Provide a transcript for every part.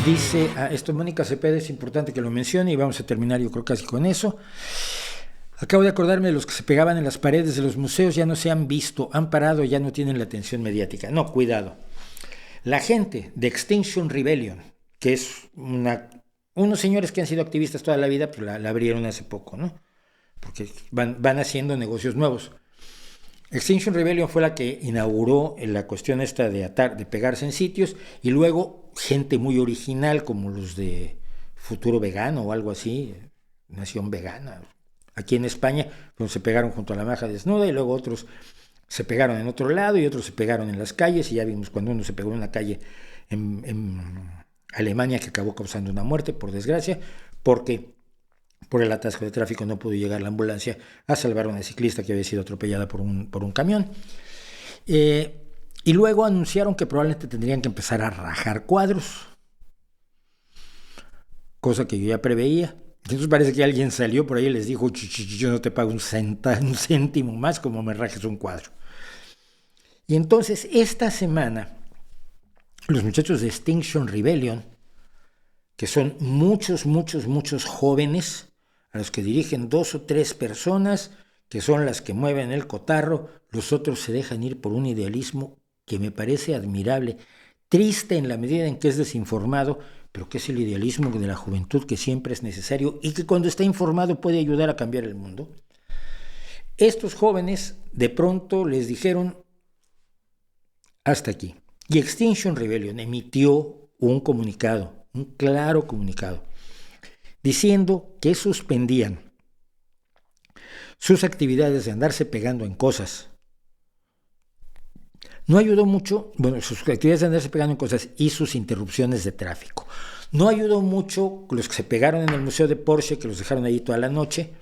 Dice esto Mónica Cepeda, es importante que lo mencione y vamos a terminar yo creo casi con eso. Acabo de acordarme de los que se pegaban en las paredes de los museos, ya no se han visto, han parado, ya no tienen la atención mediática. No, cuidado. La gente de Extinction Rebellion, que es unos señores que han sido activistas toda la vida, pues la abrieron hace poco, ¿no? Porque van haciendo negocios nuevos. Extinction Rebellion fue la que inauguró la cuestión esta de pegarse en sitios, y luego gente muy original como los de Futuro Vegano o algo así, Nación Vegana, aquí en España, pues se pegaron junto a la maja desnuda, y luego otros se pegaron en otro lado y otros se pegaron en las calles, y ya vimos cuando uno se pegó en una calle en Alemania que acabó causando una muerte, por desgracia, porque por el atasco de tráfico no pudo llegar la ambulancia a salvar a una ciclista que había sido atropellada por un camión. Y luego anunciaron que probablemente tendrían que empezar a rajar cuadros, cosa que yo ya preveía. Entonces parece que alguien salió por ahí y les dijo: yo no te pago un céntimo más como me rajes un cuadro. Y entonces esta semana los muchachos de Extinction Rebellion, que son muchos jóvenes, a los que dirigen 2 o 3 personas, que son las que mueven el cotarro, los otros se dejan ir por un idealismo que me parece admirable, triste en la medida en que es desinformado, pero que es el idealismo de la juventud que siempre es necesario y que cuando está informado puede ayudar a cambiar el mundo. Estos jóvenes de pronto les dijeron: hasta aquí. Y Extinction Rebellion emitió un comunicado, un claro comunicado, diciendo que suspendían sus actividades de andarse pegando en cosas. No ayudó mucho, sus actividades de andarse pegando en cosas y sus interrupciones de tráfico. No ayudó mucho los que se pegaron en el Museo de Porsche, que los dejaron ahí toda la noche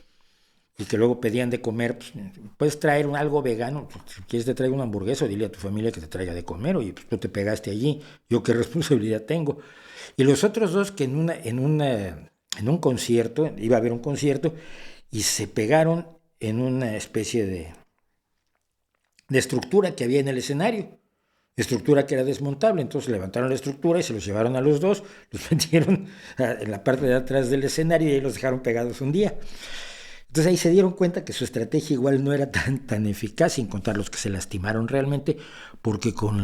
y que luego pedían de comer. Pues, puedes traer algo vegano, si quieres te traigo una hamburguesa, o dile a tu familia que te traiga de comer. Oye, pues tú te pegaste allí, yo qué responsabilidad tengo. Y los otros dos que en un concierto, iba a haber un concierto, y se pegaron en una especie de estructura que había en el escenario, estructura que era desmontable. Entonces levantaron la estructura y se los llevaron a los dos, los metieron en la parte de atrás del escenario y ahí los dejaron pegados un día. Entonces ahí se dieron cuenta que su estrategia igual no era tan eficaz, sin contar los que se lastimaron realmente, porque con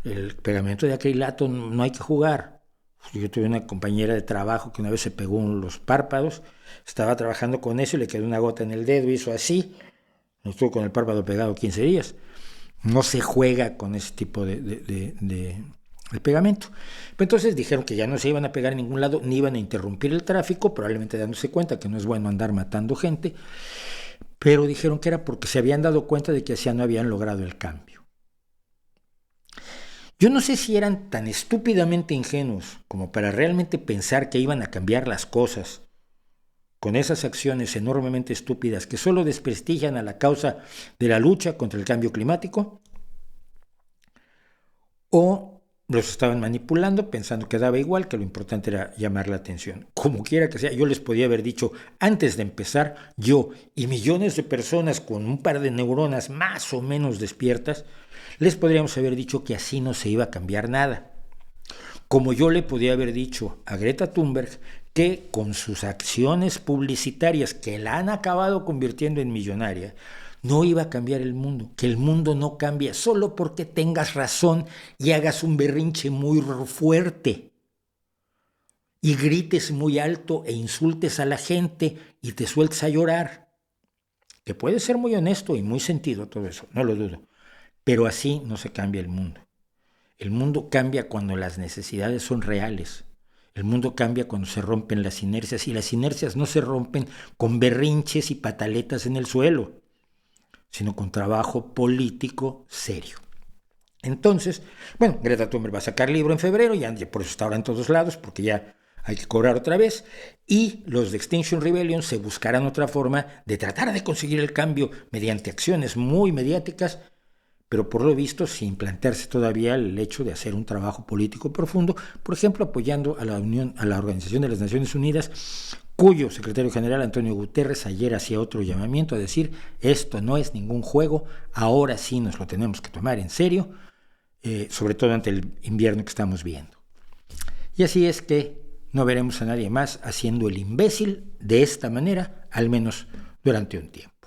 el pegamento de acrilato no hay que jugar. Yo tuve una compañera de trabajo que una vez se pegó los párpados, estaba trabajando con eso y le quedó una gota en el dedo, hizo así, estuvo con el párpado pegado 15 días. No se juega con ese tipo de pegamento. Pero entonces dijeron que ya no se iban a pegar en ningún lado, ni iban a interrumpir el tráfico, probablemente dándose cuenta que no es bueno andar matando gente, pero dijeron que era porque se habían dado cuenta de que así no habían logrado el cambio. Yo no sé si eran tan estúpidamente ingenuos como para realmente pensar que iban a cambiar las cosas con esas acciones enormemente estúpidas que solo desprestigian a la causa de la lucha contra el cambio climático, o los estaban manipulando pensando que daba igual, que lo importante era llamar la atención. Como quiera que sea, yo les podía haber dicho antes de empezar, yo y millones de personas con un par de neuronas más o menos despiertas, les podríamos haber dicho que así no se iba a cambiar nada. Como yo le podía haber dicho a Greta Thunberg que con sus acciones publicitarias que la han acabado convirtiendo en millonaria, no iba a cambiar el mundo, que el mundo no cambia solo porque tengas razón y hagas un berrinche muy fuerte y grites muy alto e insultes a la gente y te sueltes a llorar. Que puede ser muy honesto y muy sentido todo eso, no lo dudo, pero así no se cambia el mundo. El mundo cambia cuando las necesidades son reales. El mundo cambia cuando se rompen las inercias, y las inercias no se rompen con berrinches y pataletas en el suelo, sino con trabajo político serio. Entonces, Greta Thunberg va a sacar libro en febrero, ya por eso está ahora en todos lados, porque ya hay que cobrar otra vez, y los de Extinction Rebellion se buscarán otra forma de tratar de conseguir el cambio mediante acciones muy mediáticas, pero por lo visto sin plantearse todavía el hecho de hacer un trabajo político profundo, por ejemplo, apoyando a la Organización de las Naciones Unidas, cuyo secretario general Antonio Guterres ayer hacía otro llamamiento a decir: esto no es ningún juego, ahora sí nos lo tenemos que tomar en serio. sobre todo ante el invierno que estamos viendo. Y así es que no veremos a nadie más haciendo el imbécil de esta manera, al menos durante un tiempo.